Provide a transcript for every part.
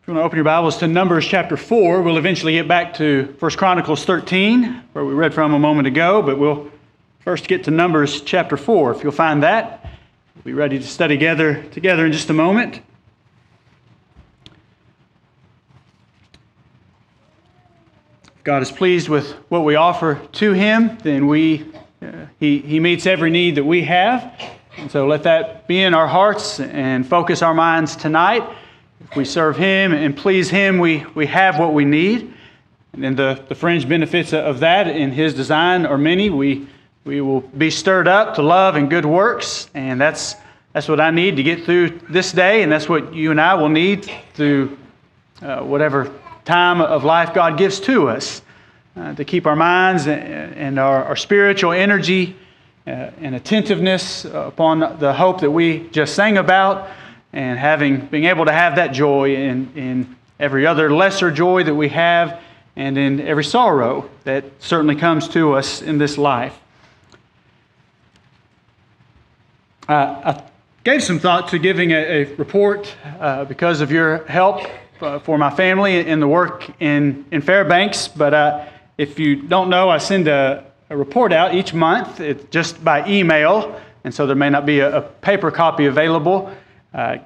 If you want to open your Bibles to Numbers chapter 4, we'll eventually get back to 1 Chronicles 13, where we read from a moment ago, but we'll first get to Numbers chapter 4. If you'll find that, we'll be ready to study together in just a moment. If God is pleased with what we offer to Him, then He meets every need that we have. And so let that be in our hearts and focus our minds tonight. If we serve Him and please Him, we have what we need. And then the fringe benefits of that in His design are many. We will be stirred up to love and good works. And that's what I need to get through this day. And that's what you and I will need through whatever time of life God gives to us. To keep our minds and our spiritual energy and attentiveness upon the hope that we just sang about. And being able to have that joy in every other lesser joy that we have, and in every sorrow that certainly comes to us in this life. I gave some thought to giving a report because of your help for my family in the work in Fairbanks. But if you don't know, I send a report out each month. It's just by email, and so there may not be a paper copy available.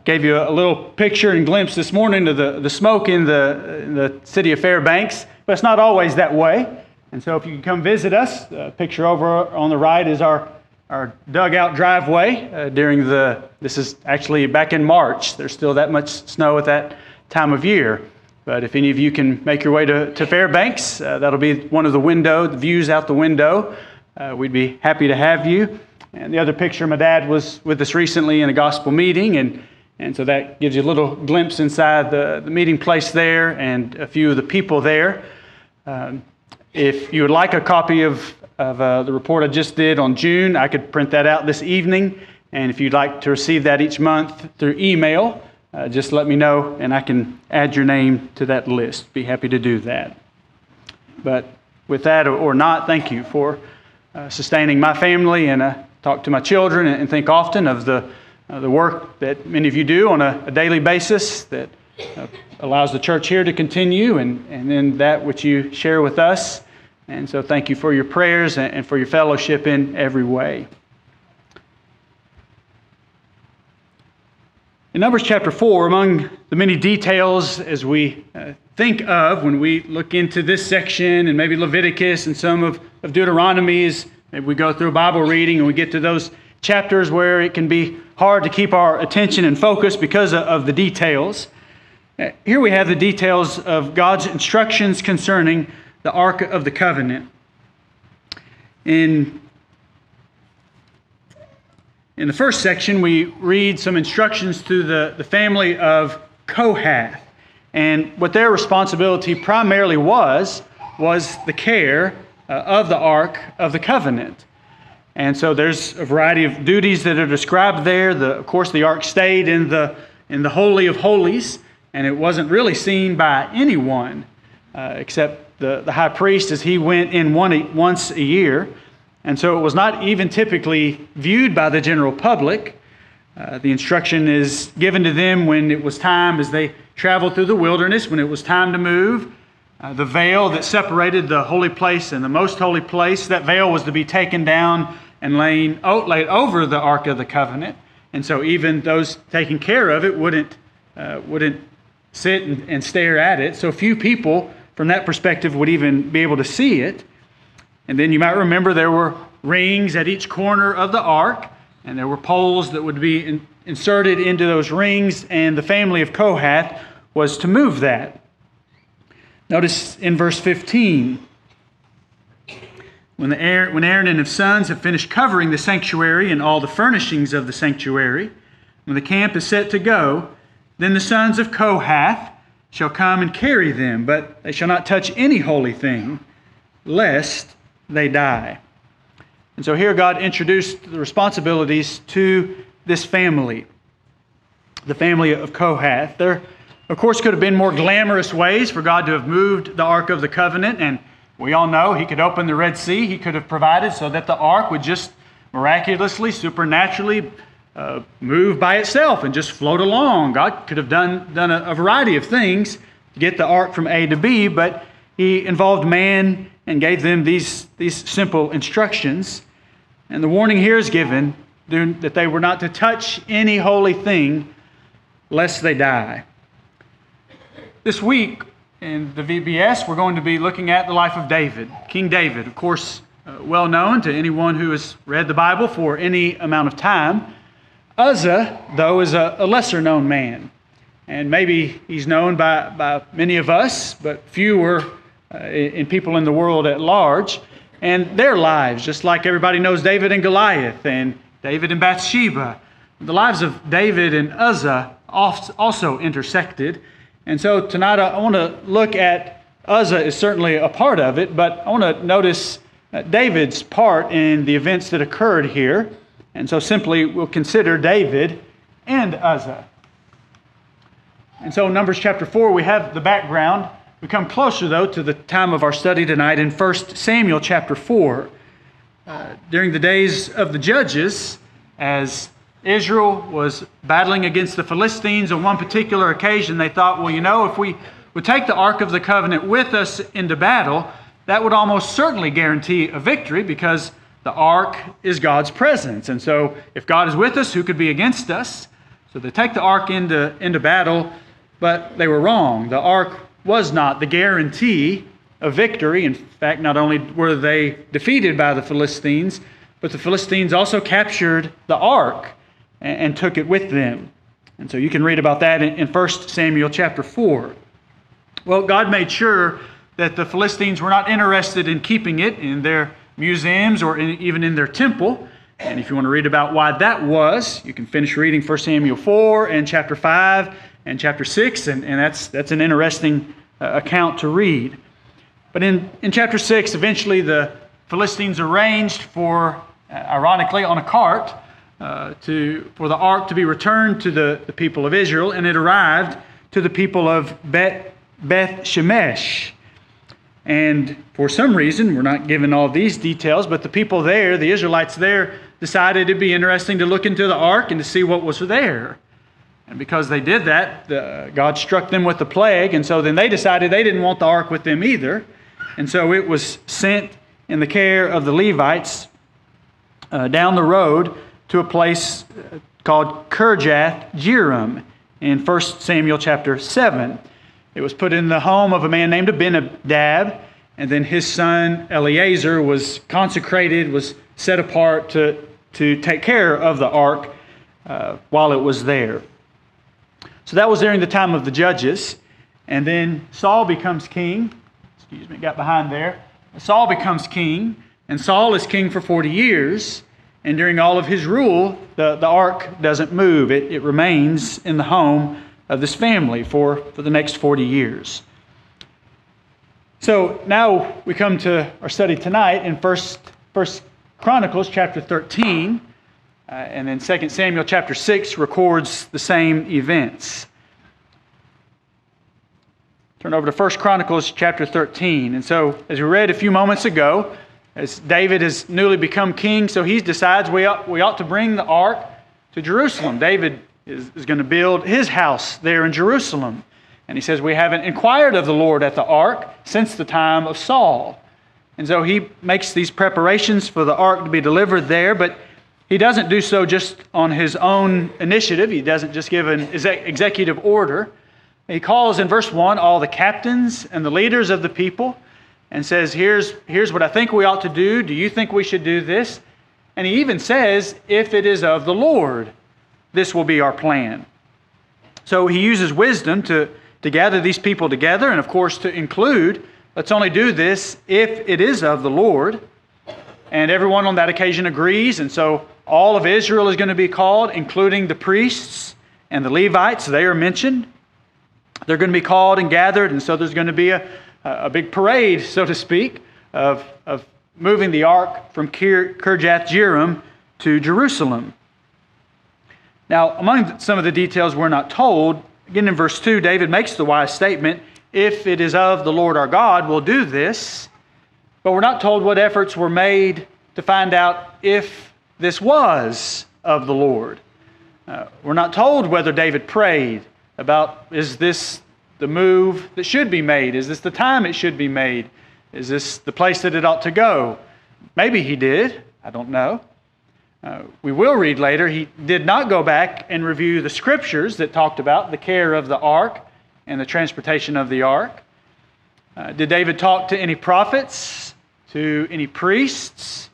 Gave you a little picture and glimpse this morning of the smoke in the city of Fairbanks, but it's not always that way. And so if you can come visit us, the picture over on the right is our dugout driveway this is actually back in March. There's still that much snow at that time of year. But if any of you can make your way to Fairbanks, that'll be one of the views out the window. We'd be happy to have you. And the other picture, my dad was with us recently in a gospel meeting, and so that gives you a little glimpse inside the meeting place there and a few of the people there. If you would like a copy of the report I just did on June, I could print that out this evening. And if you'd like to receive that each month through email, just let me know and I can add your name to that list. Be happy to do that. But with that or not, thank you for sustaining my family, and talk to my children and think often of the work that many of you do on a daily basis that allows the church here to continue, and then that which you share with us. And so thank you for your prayers and for your fellowship in every way. In Numbers chapter 4, among the many details as we think of when we look into this section and maybe Leviticus and some of Deuteronomy's, maybe we go through a Bible reading and we get to those chapters where it can be hard to keep our attention and focus because of the details. Here we have the details of God's instructions concerning the Ark of the Covenant. In the first section, we read some instructions to the family of Kohath. And what their responsibility primarily was the care of the Ark of the Covenant. And so there's a variety of duties that are described there. Of course, the Ark stayed in the Holy of Holies, and it wasn't really seen by anyone except the high priest as he went in once a year. And so it was not even typically viewed by the general public. The instruction is given to them when it was time, as they traveled through the wilderness, when it was time to move. The veil that separated the holy place and the most holy place, that veil was to be taken down and laid over the Ark of the Covenant. And so even those taking care of it wouldn't sit and stare at it. So few people from that perspective would even be able to see it. And then you might remember there were rings at each corner of the Ark, and there were poles that would be inserted into those rings, and the family of Kohath was to move that. Notice in verse 15, when Aaron and his sons have finished covering the sanctuary and all the furnishings of the sanctuary, when the camp is set to go, then the sons of Kohath shall come and carry them, but they shall not touch any holy thing, lest they die. And so here God introduced the responsibilities to this family, the family of Kohath. There, of course, could have been more glamorous ways for God to have moved the Ark of the Covenant, and we all know He could open the Red Sea. He could have provided so that the Ark would just miraculously, supernaturally move by itself and just float along. God could have done a variety of things to get the ark from A to B, but he involved man and gave them these simple instructions. And the warning here is given that they were not to touch any holy thing lest they die. This week in the VBS, we're going to be looking at the life of David, King David. Of course, well known to anyone who has read the Bible for any amount of time. Uzzah, though, is a lesser known man. And maybe he's known by many of us, but fewer in people in the world at large. And their lives, just like everybody knows David and Goliath and David and Bathsheba, the lives of David and Uzzah also intersected. And so tonight I want to look at Uzzah is certainly a part of it, but I want to notice David's part in the events that occurred here. And so simply we'll consider David and Uzzah. And so in Numbers chapter 4, we have the background. We come closer, though, to the time of our study tonight in 1 Samuel chapter 4. During the days of the judges, as Israel was battling against the Philistines on one particular occasion, they thought, well, you know, if we would take the Ark of the Covenant with us into battle, that would almost certainly guarantee a victory because the Ark is God's presence. And so if God is with us, who could be against us? So they take the Ark into battle, but they were wrong. The Ark was not the guarantee of victory. In fact, not only were they defeated by the Philistines, but the Philistines also captured the Ark and took it with them. And so you can read about that in 1 Samuel chapter 4. Well, God made sure that the Philistines were not interested in keeping it in their museums or even in their temple. And if you want to read about why that was, you can finish reading 1 Samuel 4 and chapter 5 and chapter 6, and that's an interesting account to read. But in chapter 6, eventually the Philistines arranged for, ironically, on a cart, for the ark to be returned to the people of Israel, and it arrived to the people of Beth Shemesh. And for some reason, we're not given all these details, but the people there, the Israelites there, decided it'd be interesting to look into the ark and to see what was there. And because they did that, God struck them with the plague, and so then they decided they didn't want the ark with them either. And so it was sent in the care of the Levites down the road to a place called Kirjath Jearim in 1 Samuel chapter 7. It was put in the home of a man named Abinadab, and then his son Eleazar was consecrated, was set apart to take care of the ark while it was there. So that was during the time of the judges. And then Saul becomes king. Got behind there. Saul becomes king, and Saul is king for 40 years. And during all of his rule, the ark doesn't move. It remains in the home of this family for the next 40 years. So now we come to our study tonight in First Chronicles chapter 13. And then 2 Samuel chapter 6 records the same events. Turn over to 1 Chronicles chapter 13. And so, as we read a few moments ago, as David has newly become king, so he decides we ought to bring the ark to Jerusalem. David is going to build his house there in Jerusalem. And he says, we haven't inquired of the Lord at the ark since the time of Saul. And so he makes these preparations for the ark to be delivered there, but he doesn't do so just on his own initiative. He doesn't just give an executive order. He calls in verse 1 all the captains and the leaders of the people and says, here's what I think we ought to do. Do you think we should do this? And he even says, if it is of the Lord, this will be our plan. So he uses wisdom to gather these people together and, of course, to include, let's only do this if it is of the Lord. And everyone on that occasion agrees, and so all of Israel is going to be called, including the priests and the Levites. They are mentioned. They're going to be called and gathered, and so there's going to be a big parade, so to speak, of moving the ark from Kirjath Jearim to Jerusalem. Now, among some of the details we're not told, again in verse 2, David makes the wise statement, if it is of the Lord our God, we'll do this. But we're not told what efforts were made to find out if this was of the Lord. We're not told whether David prayed about, is this the move that should be made? Is this the time it should be made? Is this the place that it ought to go? Maybe he did. I don't know. We will read later, he did not go back and review the scriptures that talked about the care of the ark and the transportation of the ark. Did David talk to any prophets, to any priests?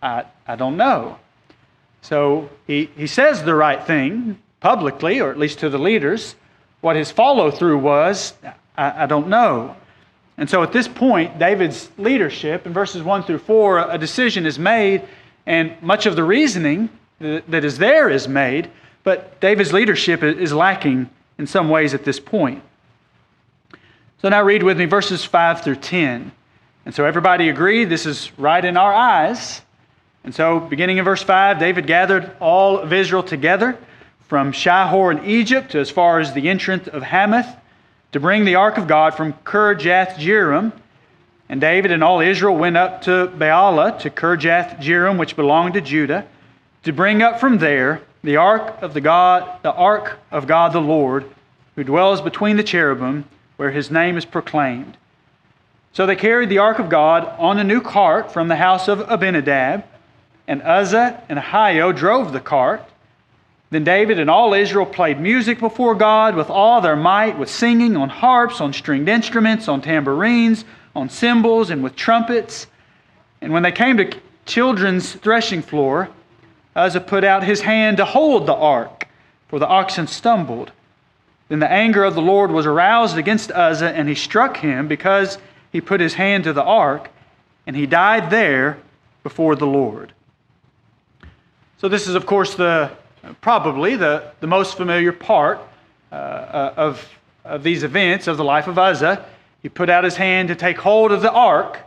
I don't know. So he says the right thing publicly, or at least to the leaders. What his follow-through was, I don't know. And so at this point, David's leadership, in verses 1 through 4, a decision is made, and much of the reasoning that is there is made, but David's leadership is lacking in some ways at this point. So now read with me verses 5 through 10. And so everybody agreed this is right in our eyes. And so beginning in verse 5, David gathered all of Israel together from Shihor in Egypt to as far as the entrance of Hamath to bring the ark of God from Kirjath-jearim. And David and all Israel went up to Baalah, to Kirjath-jearim, which belonged to Judah, to bring up from there the ark of God the Lord, who dwells between the cherubim, where his name is proclaimed. So they carried the ark of God on a new cart from the house of Abinadab, and Uzzah and Ahio drove the cart. Then David and all Israel played music before God with all their might, with singing on harps, on stringed instruments, on tambourines, on cymbals, and with trumpets. And when they came to children's threshing floor, Uzzah put out his hand to hold the ark, for the oxen stumbled. Then the anger of the Lord was aroused against Uzzah, and he struck him because he put his hand to the ark, and he died there before the Lord. So this is, of course, probably the most familiar part of these events of the life of Uzzah. He put out his hand to take hold of the ark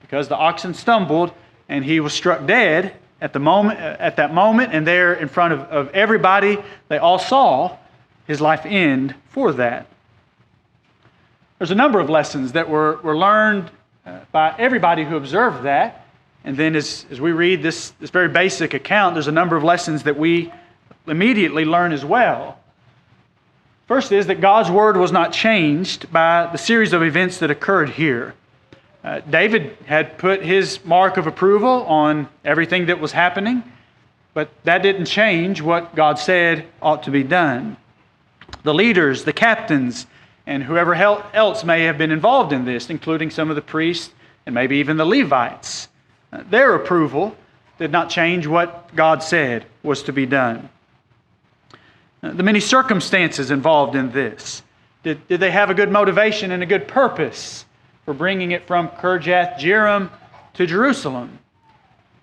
because the oxen stumbled, and he was struck dead at that moment, and there in front of everybody, they all saw his life end for that. There's a number of lessons that were learned by everybody who observed that. And then as we read this very basic account, there's a number of lessons that we immediately learn as well. First is that God's word was not changed by the series of events that occurred here. David had put his mark of approval on everything that was happening, but that didn't change what God said ought to be done. The leaders, the captains, and whoever else may have been involved in this, including some of the priests and maybe even the Levites, their approval did not change what God said was to be done. The many circumstances involved in this. Did they have a good motivation and a good purpose for bringing it from Kirjath-jearim to Jerusalem?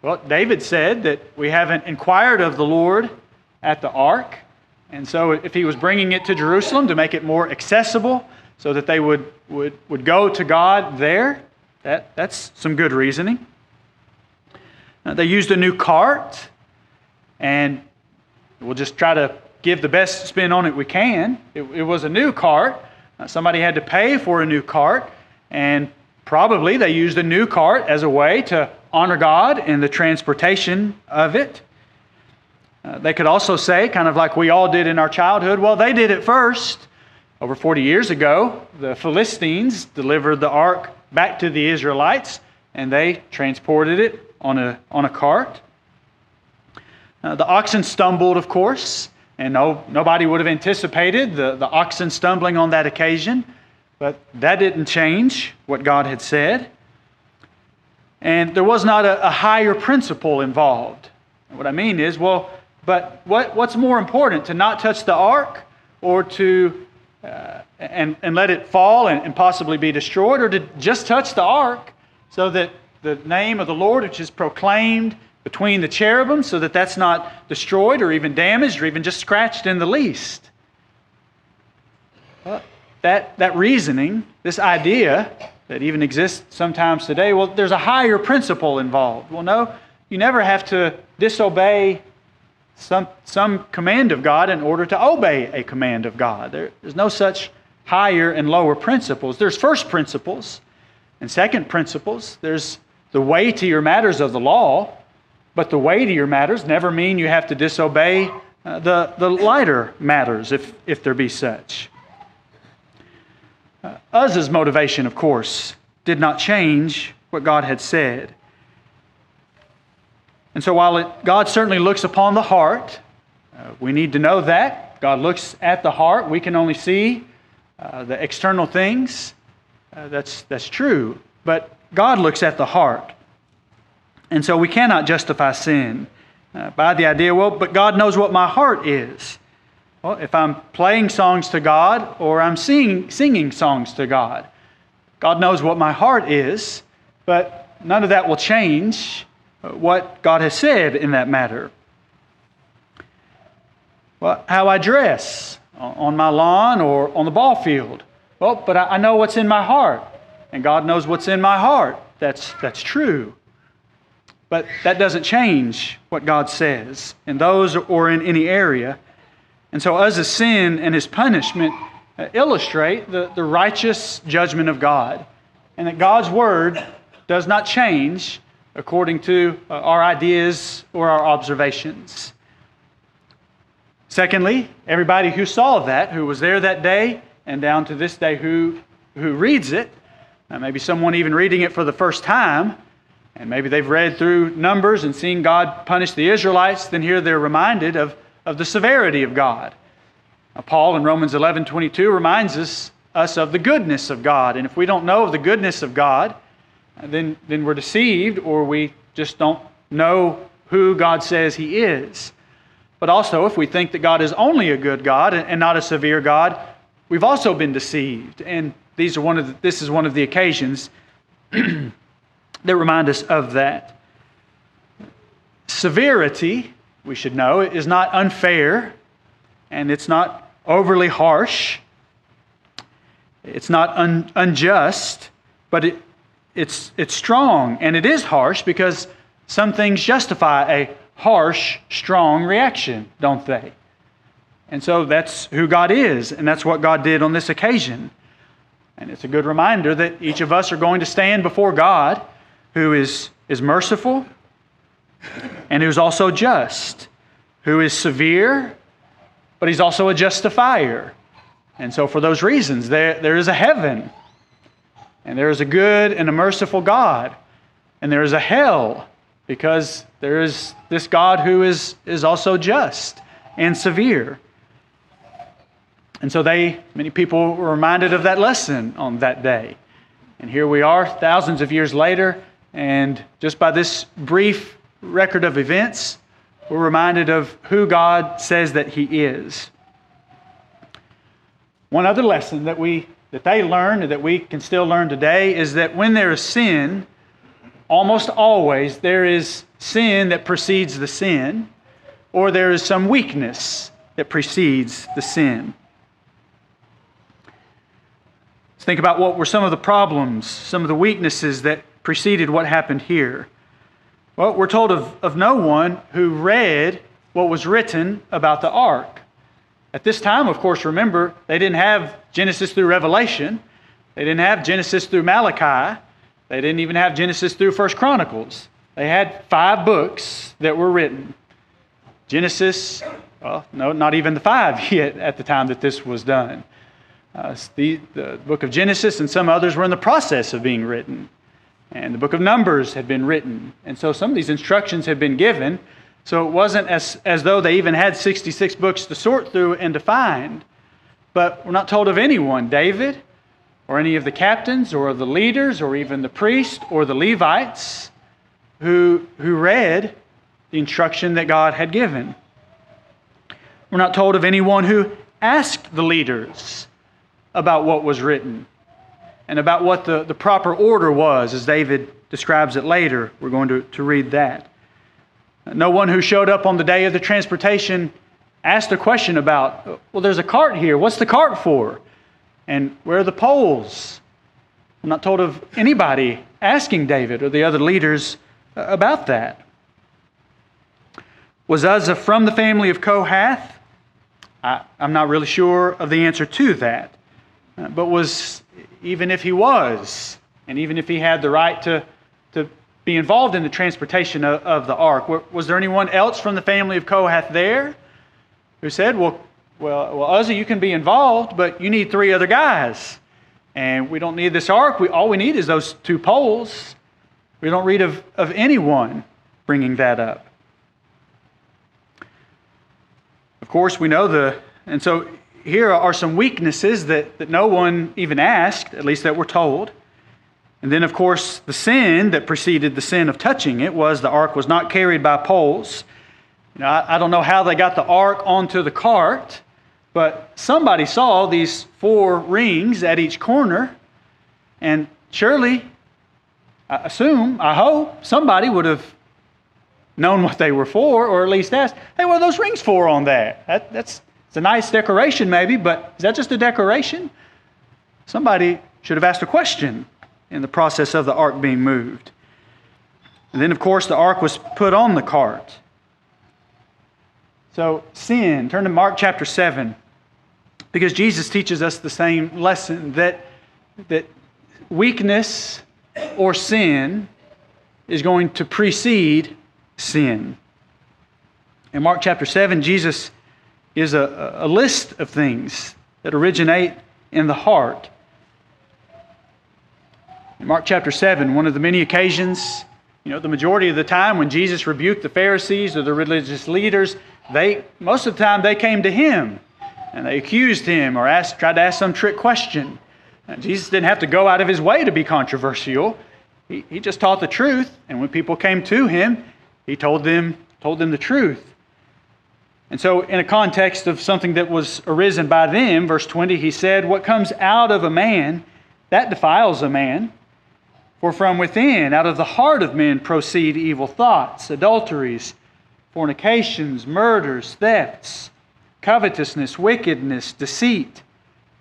Well, David said that we haven't inquired of the Lord at the ark. And so if he was bringing it to Jerusalem to make it more accessible so that they would go to God there, that's some good reasoning. They used a new cart, and we'll just try to give the best spin on it we can. It was a new cart. Somebody had to pay for a new cart, and probably they used a new cart as a way to honor God in the transportation of it. They could also say, kind of like we all did in our childhood, well, they did it first. Over 40 years ago, the Philistines delivered the ark back to the Israelites, and they transported it on a cart. The oxen stumbled, of course, and nobody would have anticipated the oxen stumbling on that occasion, but that didn't change what God had said. And there was not a higher principle involved. What I mean is, but what's more important, to not touch the ark, or to and let it fall and possibly be destroyed, or to just touch the ark so that the name of the Lord, which is proclaimed between the cherubim, so that that's not destroyed or even damaged or even just scratched in the least? Well, that reasoning, this idea that even exists sometimes today, well, there's a higher principle involved. Well, no, you never have to disobey some command of God in order to obey a command of God. There's no such higher and lower principles. There's first principles and second principles. There's the weightier matters of the law, but the weightier matters never mean you have to disobey the lighter matters, if there be such. Uzzah's motivation, of course, did not change what God had said. And so while God certainly looks upon the heart, we need to know that. God looks at the heart. We can only see the external things. That's true. But God looks at the heart. And so we cannot justify sin by the idea, well, but God knows what my heart is. Well, if I'm playing songs to God or I'm singing songs to God, God knows what my heart is, but none of that will change what God has said in that matter. Well, how I dress on my lawn or on the ball field. Well, but I know what's in my heart, and God knows what's in my heart. That's true. But that doesn't change what God says in those or in any area. And so Uzzah's sin and his punishment illustrate the righteous judgment of God, and that God's word does not change according to our ideas or our observations. Secondly, everybody who saw that, who was there that day, and down to this day who reads it, maybe someone even reading it for the first time, and maybe they've read through Numbers and seen God punish the Israelites, then here they're reminded of the severity of God. Now, Paul in Romans 11:22 reminds us of the goodness of God. And if we don't know of the goodness of God, then we're deceived, or we just don't know who God says He is. But also, if we think that God is only a good God and not a severe God, we've also been deceived. And this is one of the occasions that remind us of that. Severity, we should know, is not unfair, and it's not overly harsh. It's not unjust, but it's strong, and it is harsh because some things justify a harsh, strong reaction, don't they? And so that's who God is, and that's what God did on this occasion. And it's a good reminder that each of us are going to stand before God, who is merciful and who's also just, who is severe, but He's also a justifier. And so for those reasons, there is a heaven, and there is a good and a merciful God, and there is a hell, because there is this God who is also just and severe. And so many people were reminded of that lesson on that day. And here we are, thousands of years later, and just by this brief record of events, we're reminded of who God says that He is. One other lesson that they learned and that we can still learn today is that when there is sin, almost always there is sin that precedes the sin, or there is some weakness that precedes the sin. Let's think about what were some of the problems, some of the weaknesses that preceded what happened here. Well, we're told of no one who read what was written about the ark. At this time, of course, remember, they didn't have Genesis through Revelation. They didn't have Genesis through Malachi. They didn't even have Genesis through 1 Chronicles. They had 5 books that were written. Genesis, well, no, not even the 5 yet at the time that this was done. The book of Genesis and some others were in the process of being written. And the book of Numbers had been written. And so some of these instructions had been given. So it wasn't as though they even had 66 books to sort through and to find. But we're not told of anyone, David, or any of the captains, or the leaders, or even the priests, or the Levites, who read the instruction that God had given. We're not told of anyone who asked the leaders about what was written and about what the proper order was, as David describes it later. We're going to read that. No one who showed up on the day of the transportation asked a question about, well, there's a cart here. What's the cart for? And where are the poles? I'm not told of anybody asking David or the other leaders about that. Was Uzzah from the family of Kohath? I'm not really sure of the answer to that. But even if he was, and even if he had the right to be involved in the transportation of the ark, was there anyone else from the family of Kohath there? who said, well, Uzzah, you can be involved, but you need 3 other guys. And we don't need this ark. All we need is those 2 poles. We don't read of anyone bringing that up. Of course, we know and so here are some weaknesses that no one even asked, at least that we're told. And then, of course, the sin that preceded the sin of touching it was the ark was not carried by poles. I don't know how they got the ark onto the cart, but somebody saw these 4 rings at each corner, and surely, I hope, somebody would have known what they were for, or at least asked, hey, what are those rings for on that? It's a nice decoration maybe, but is that just a decoration? Somebody should have asked a question in the process of the ark being moved. And then, of course, the ark was put on the cart. So, sin. Turn to Mark chapter 7. Because Jesus teaches us the same lesson, that weakness or sin is going to precede sin. In Mark chapter 7, Jesus gives a list of things that originate in the heart. In Mark chapter 7, one of the many occasions, the majority of the time when Jesus rebuked the Pharisees or the religious leaders, most of the time they came to him and they accused him or tried to ask some trick question. And Jesus didn't have to go out of his way to be controversial. He just taught the truth, and when people came to him, he told them the truth. And so in a context of something that was arisen by them, verse 20, he said, what comes out of a man, that defiles a man. For from within, out of the heart of men, proceed evil thoughts, adulteries, fornications, murders, thefts, covetousness, wickedness, deceit,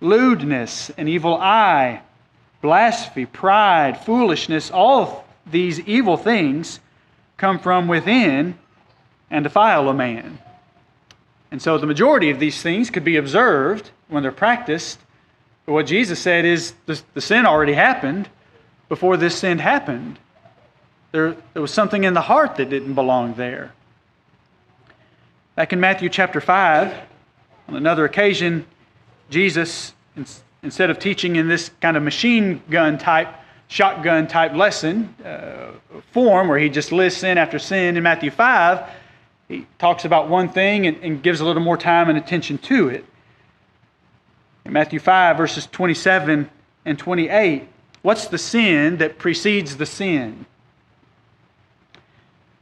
lewdness, an evil eye, blasphemy, pride, foolishness. All of these evil things come from within and defile a man. And so the majority of these things could be observed when they're practiced. But what Jesus said is the sin already happened before this sin happened. There was something in the heart that didn't belong there. Back in Matthew chapter 5, on another occasion, Jesus, instead of teaching in this kind of shotgun type lesson form where he just lists sin after sin in Matthew 5, he talks about one thing and gives a little more time and attention to it. In Matthew 5, verses 27 and 28, what's the sin that precedes the sin?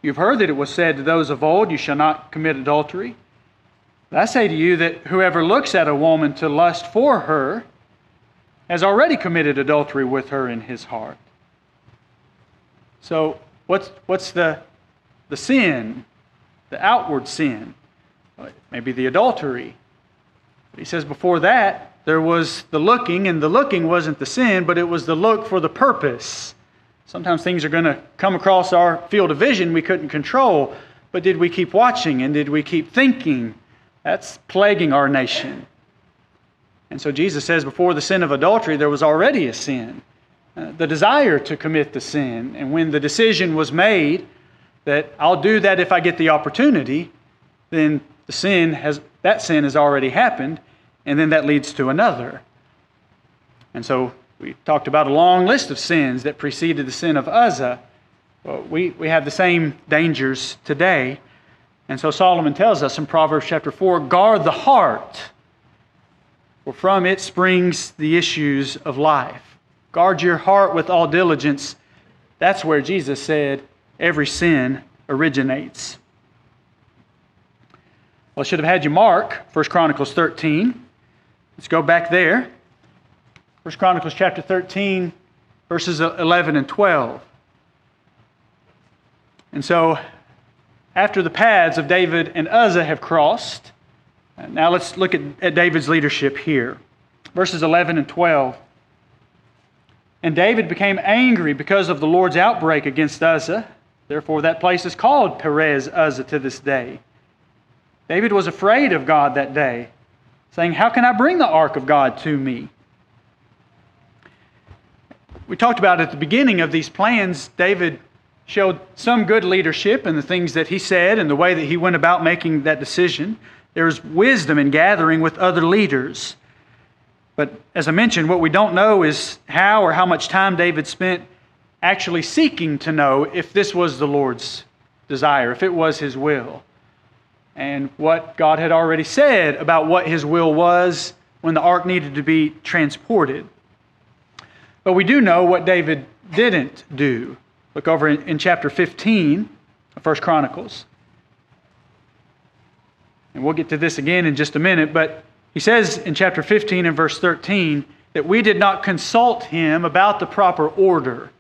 You've heard that it was said to those of old, you shall not commit adultery. But I say to you that whoever looks at a woman to lust for her has already committed adultery with her in his heart. So what's the sin, the outward sin? Maybe the adultery. But he says before that, there was the looking, and the looking wasn't the sin, but it was the look for the purpose. Sometimes things are going to come across our field of vision we couldn't control, but did we keep watching and did we keep thinking? That's plaguing our nation. And so Jesus says before the sin of adultery, there was already a sin, the desire to commit the sin. And when the decision was made that I'll do that if I get the opportunity, then that sin has already happened, and then that leads to another. And so we talked about a long list of sins that preceded the sin of Uzzah. Well, we have the same dangers today. And so Solomon tells us in Proverbs chapter 4, guard the heart, for from it springs the issues of life. Guard your heart with all diligence. That's where Jesus said every sin originates. Well, I should have had you mark 1 Chronicles 13. Let's go back there. 1 Chronicles chapter 13, verses 11 and 12. And so, after the paths of David and Uzzah have crossed, now let's look at David's leadership here. Verses 11 and 12. And David became angry because of the Lord's outbreak against Uzzah. Therefore, that place is called Perez Uzzah to this day. David was afraid of God that day, saying, how can I bring the ark of God to me? We talked about at the beginning of these plans, David showed some good leadership in the things that he said and the way that he went about making that decision. there's wisdom in gathering with other leaders. But as I mentioned, what we don't know is how or how much time David spent actually seeking to know if this was the Lord's desire, if it was His will, and what God had already said about what His will was when the ark needed to be transported. But we do know what David didn't do. Look over in chapter 15 of 1 Chronicles. And we'll get to this again in just a minute, but he says in chapter 15 and verse 13 that we did not consult him about the proper order.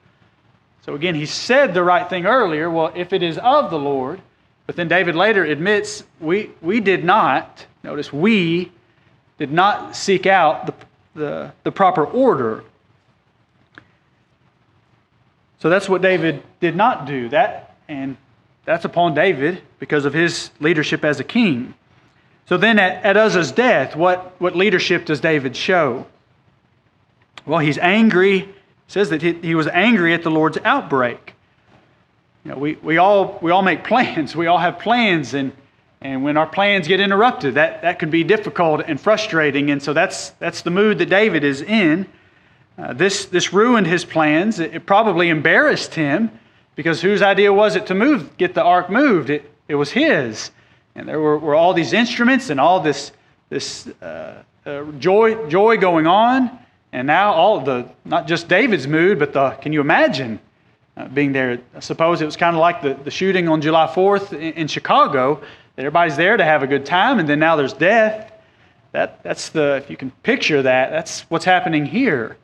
So again, he said the right thing earlier, well, if it is of the Lord, but then David later admits we did not, notice, we did not seek out the proper order. So that's what David did not do. And that's upon David because of his leadership as a king. So then at Uzzah's death, what leadership does David show? Well, he's angry. It says that he was angry at the Lord's outbreak. You know, we all make plans. We all have plans, and when our plans get interrupted, that can be difficult and frustrating. And so that's the mood that David is in. This ruined his plans. It probably embarrassed him, because whose idea was it to get the ark moved? It was his. And there were all these instruments and all this joy going on. And now not just David's mood, but can you imagine being there? I suppose it was kind of like the shooting on July 4th in Chicago. That everybody's there to have a good time, and then now there's death. If you can picture that, that's what's happening here.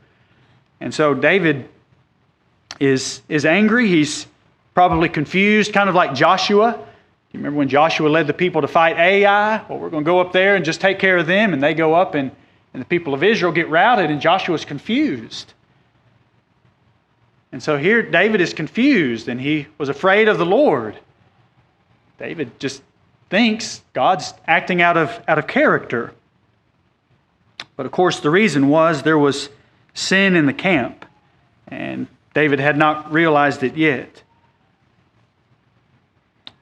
And so David is angry. He's probably confused, kind of like Joshua. You remember when Joshua led the people to fight Ai? Well, we're going to go up there and just take care of them. And they go up and the people of Israel get routed, and Joshua's confused. And so here David is confused, and he was afraid of the Lord. David just thinks God's acting out of character. But of course the reason was there was sin in the camp, and David had not realized it yet.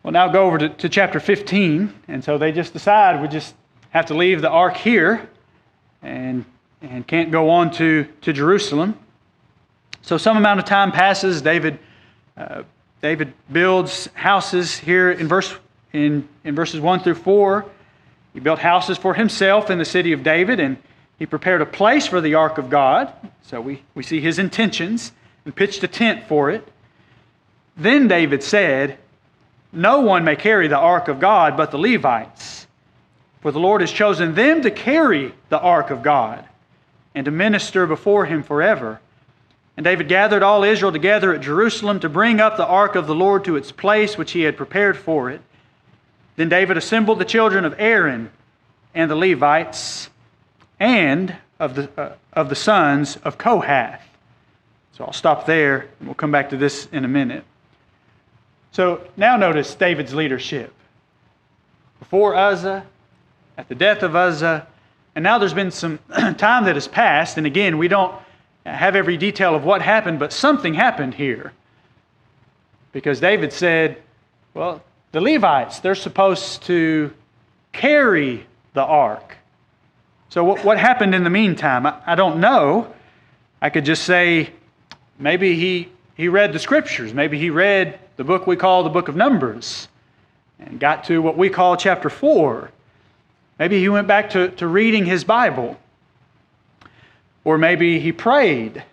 Well, now go over to chapter 15, and so they just decide we just have to leave the ark here and can't go on to Jerusalem. So some amount of time passes. David builds houses here in verses 1 through 4. He built houses for himself in the city of David, and he prepared a place for the ark of God. So we see his intentions, and pitched a tent for it. Then David said, "No one may carry the ark of God but the Levites, for the Lord has chosen them to carry the ark of God and to minister before him forever." And David gathered all Israel together at Jerusalem to bring up the ark of the Lord to its place which he had prepared for it. Then David assembled the children of Aaron and the Levites and of the sons of Kohath. So I'll stop there, and we'll come back to this in a minute. So now notice David's leadership. Before Uzzah, at the death of Uzzah, and now there's been some time that has passed, and again, we don't have every detail of what happened, but something happened here. Because David said, well, the Levites, they're supposed to carry the ark. So what happened in the meantime? I don't know. I could just say maybe he read the scriptures. Maybe he read the book we call the book of Numbers and got to what we call chapter 4. Maybe he went back to reading his Bible. Or maybe he prayed.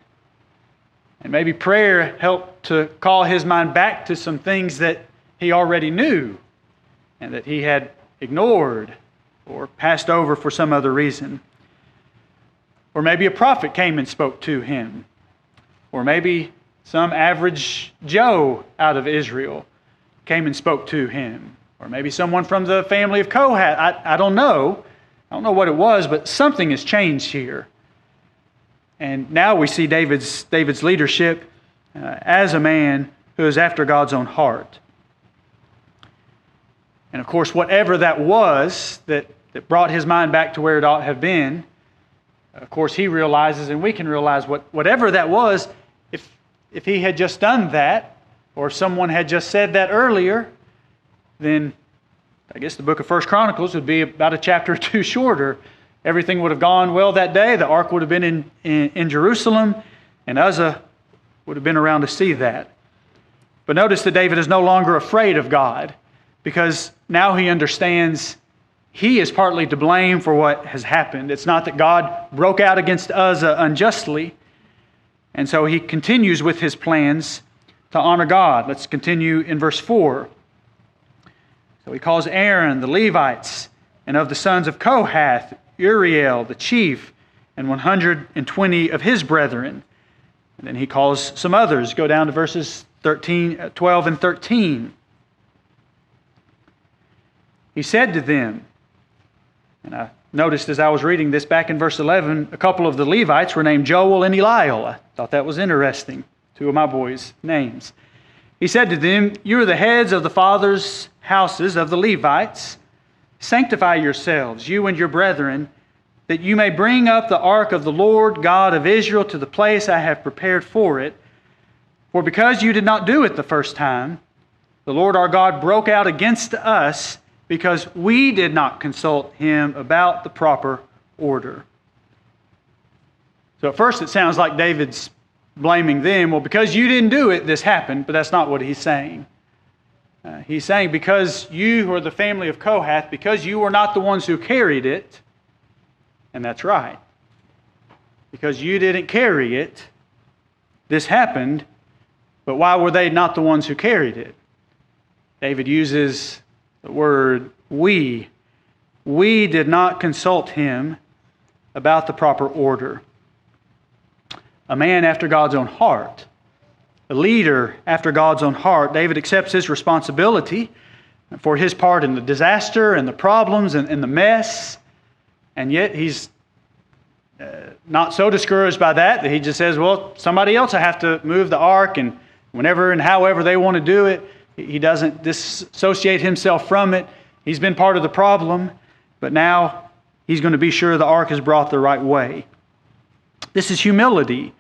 And maybe prayer helped to call his mind back to some things that he already knew and that he had ignored or passed over for some other reason. Or maybe a prophet came and spoke to him. Or maybe some average Joe out of Israel came and spoke to him. Or maybe someone from the family of Kohath. I don't know. I don't know what it was, but something has changed here. And now we see David's leadership as a man who is after God's own heart. And of course, whatever that was that brought his mind back to where it ought to have been, of course he realizes, and we can realize whatever that was, if he had just done that, or if someone had just said that earlier, then I guess the book of First Chronicles would be about a chapter or two shorter. Everything would have gone well that day. The ark would have been in Jerusalem, and Uzzah would have been around to see that. But notice that David is no longer afraid of God, because now he understands he is partly to blame for what has happened. It's not that God broke out against Uzzah unjustly, and so he continues with his plans to honor God. Let's continue in verse 4. So he calls Aaron, the Levites, and of the sons of Kohath, Uriel, the chief, and 120 of his brethren. And then he calls some others. Go down to verses 12 and 13. He said to them, and I noticed as I was reading this back in verse 11, a couple of the Levites were named Joel and Eliel. I thought that was interesting. Two of my boys' names. He said to them, "You are the heads of the fathers' houses of the Levites. Sanctify yourselves, you and your brethren, that you may bring up the ark of the Lord God of Israel to the place I have prepared for it. For because you did not do it the first time, the Lord our God broke out against us, because we did not consult him about the proper order." So at first it sounds like David's blaming them. Well, because you didn't do it, this happened. But that's not what he's saying. He's saying because you who are the family of Kohath, because you were not the ones who carried it, and that's right. Because you didn't carry it, this happened. But why were they not the ones who carried it? David uses the word we. We did not consult him about the proper order. A man after God's own heart, a leader after God's own heart, David accepts his responsibility for his part in the disaster and the problems and the mess, and yet he's not so discouraged by that he just says, well, somebody else will have to move the ark, and whenever and however they want to do it. He doesn't dissociate himself from it. He's been part of the problem, but now he's going to be sure the ark is brought the right way. This is humility.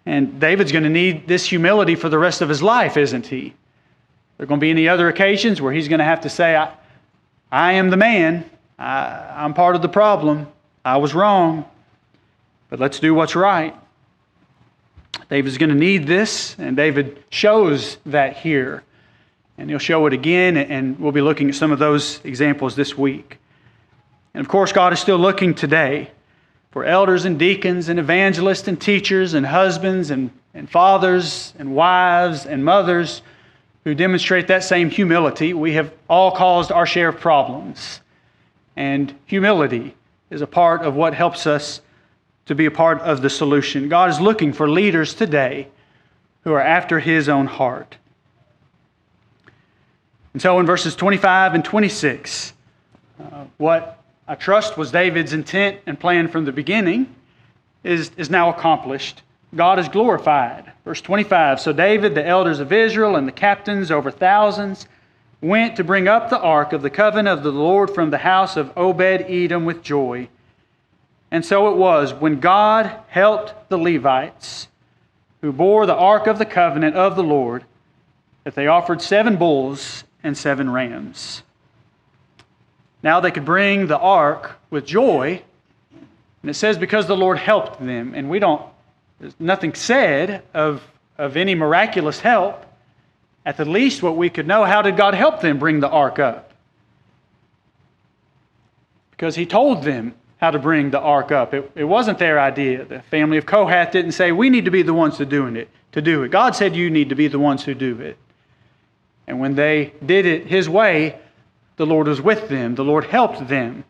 And David's going to need this humility for the rest of his life, isn't he? There are going to be any other occasions where he's going to have to say, I am the man. I'm part of the problem. I was wrong. But let's do what's right. David's going to need this, and David shows that here. And he'll show it again, and we'll be looking at some of those examples this week. And of course, God is still looking today for elders and deacons and evangelists and teachers and husbands and fathers and wives and mothers who demonstrate that same humility. We have all caused our share of problems. And humility is a part of what helps us to be a part of the solution. God is looking for leaders today who are after his own heart. And so in verses 25 and 26, what I trust was David's intent and plan from the beginning is now accomplished. God is glorified. Verse 25, so David, the elders of Israel, and the captains over thousands went to bring up the ark of the covenant of the Lord from the house of Obed-Edom with joy. And so it was, when God helped the Levites, who bore the ark of the covenant of the Lord, that they offered 7 bulls and 7 rams. Now they could bring the ark with joy, and it says because the Lord helped them. And there's nothing said of any miraculous help. At the least what we could know, how did God help them bring the ark up? Because he told them how to bring the ark up. It wasn't their idea. The family of Kohath didn't say, we need to be the ones to do it. God said you need to be the ones who do it. And when they did it his way, the Lord was with them. The Lord helped them.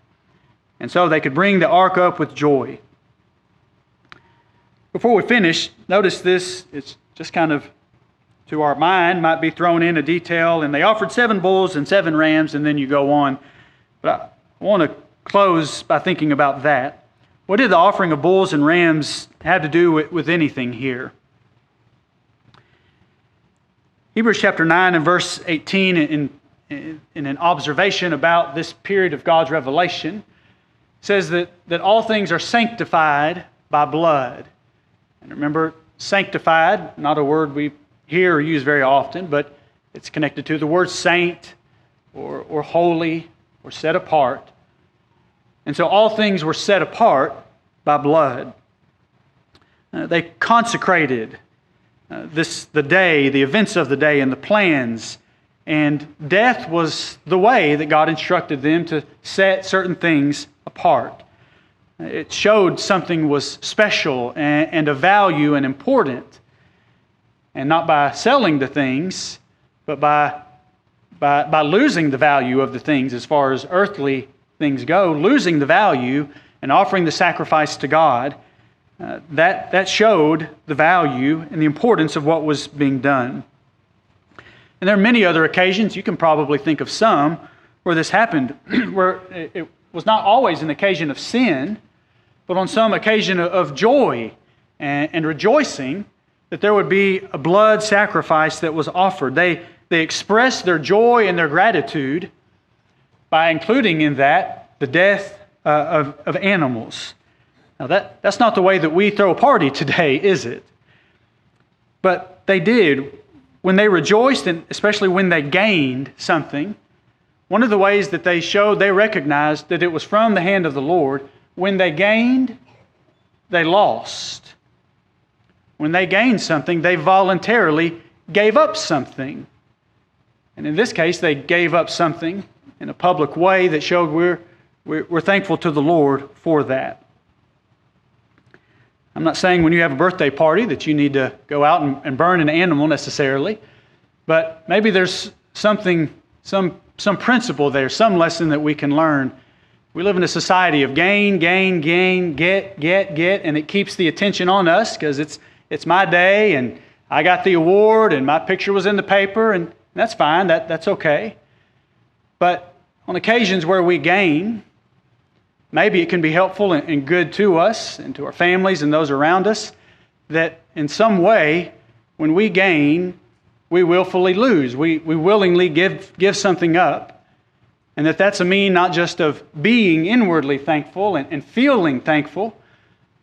And so they could bring the ark up with joy. Before we finish, notice this. It's just kind of to our mind, might be thrown in a detail. And they offered 7 bulls and 7 rams, and then you go on. But I want to close by thinking about that. What did the offering of bulls and rams have to do with anything here? Hebrews chapter 9 and verse 18, in an observation about this period of God's revelation, says that all things are sanctified by blood. And remember, sanctified, not a word we hear or use very often, but it's connected to the word saint or holy or set apart. And so all things were set apart by blood. They consecrated the day, the events of the day, and the plans. And death was the way that God instructed them to set certain things apart. It showed something was special and of value and important. And not by selling the things, but by losing the value of the things as far as earthly things go, losing the value and offering the sacrifice to God, that showed the value and the importance of what was being done. And there are many other occasions, you can probably think of some, where this happened, where it was not always an occasion of sin, but on some occasion of joy and rejoicing that there would be a blood sacrifice that was offered. They expressed their joy and their gratitude by including in that the death of animals. Now that's not the way that we throw a party today, is it? But they did. When they rejoiced, and especially when they gained something, one of the ways that they showed, they recognized that it was from the hand of the Lord. When they gained, they lost. When they gained something, they voluntarily gave up something. And in this case, they gave up something in a public way that showed we're thankful to the Lord for that. I'm not saying when you have a birthday party that you need to go out and burn an animal necessarily, but maybe there's something, some principle there, some lesson that we can learn. We live in a society of gain, gain, gain, get, and it keeps the attention on us because it's my day and I got the award and my picture was in the paper, and that's fine, that's okay. But on occasions where we gain, maybe it can be helpful and good to us and to our families and those around us that in some way, when we gain, we willfully lose. We willingly give something up. And that's a mean not just of being inwardly thankful and feeling thankful,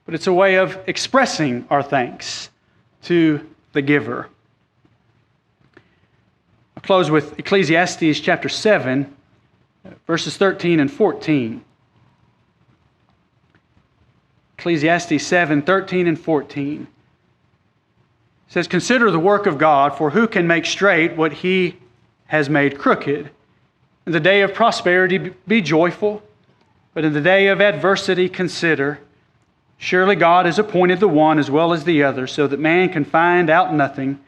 but it's a way of expressing our thanks to the giver. I'll close with Ecclesiastes chapter 7, verses 13 and 14. Ecclesiastes 7, 13 and 14. It says, "Consider the work of God, for who can make straight what he has made crooked? In the day of prosperity be joyful, but in the day of adversity consider. Surely God has appointed the one as well as the other, so that man can find out nothing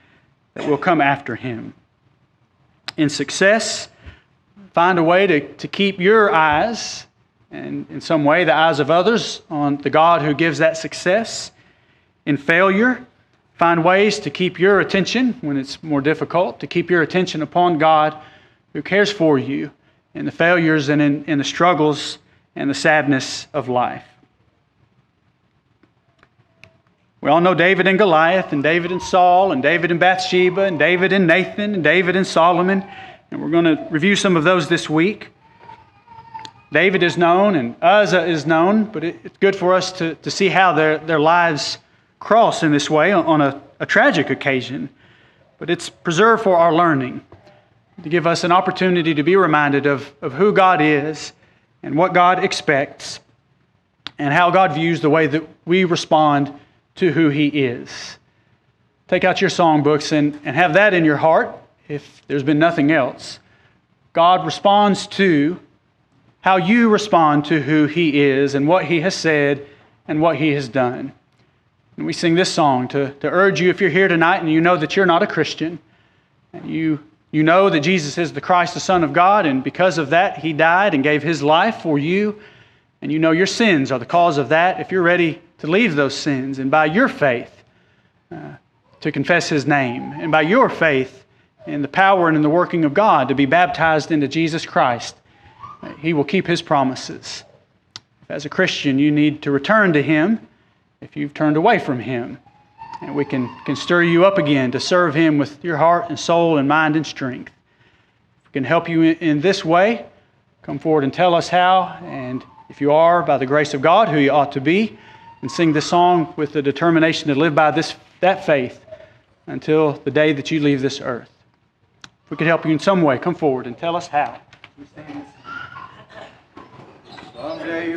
that will come after him." In success, find a way to keep your eyes, and in some way the eyes of others, on the God who gives that success. In failure, find ways to keep your attention, when it's more difficult, to keep your attention upon God who cares for you in the failures and in the struggles and the sadness of life. We all know David and Goliath, and David and Saul, and David and Bathsheba, and David and Nathan, and David and Solomon, and we're going to review some of those this week. David is known and Uzzah is known, but it's good for us to see how their lives cross in this way on a tragic occasion. But it's preserved for our learning, to give us an opportunity to be reminded of who God is and what God expects and how God views the way that we respond to who He is. Take out your songbooks and have that in your heart if there's been nothing else. God responds to how you respond to who He is and what He has said and what He has done. And we sing this song to urge you, if you're here tonight and you know that you're not a Christian, and you know that Jesus is the Christ, the Son of God, and because of that He died and gave His life for you, and you know your sins are the cause of that, if you're ready to leave those sins and by your faith to confess His name, and by your faith in the power and in the working of God to be baptized into Jesus Christ, He will keep His promises. As a Christian, you need to return to Him if you've turned away from Him. And we can stir you up again to serve Him with your heart and soul and mind and strength. If we can help you in this way, come forward and tell us how. And if you are, by the grace of God, who you ought to be, and sing this song with the determination to live by that faith until the day that you leave this earth. If we could help you in some way, come forward and tell us how. We stand.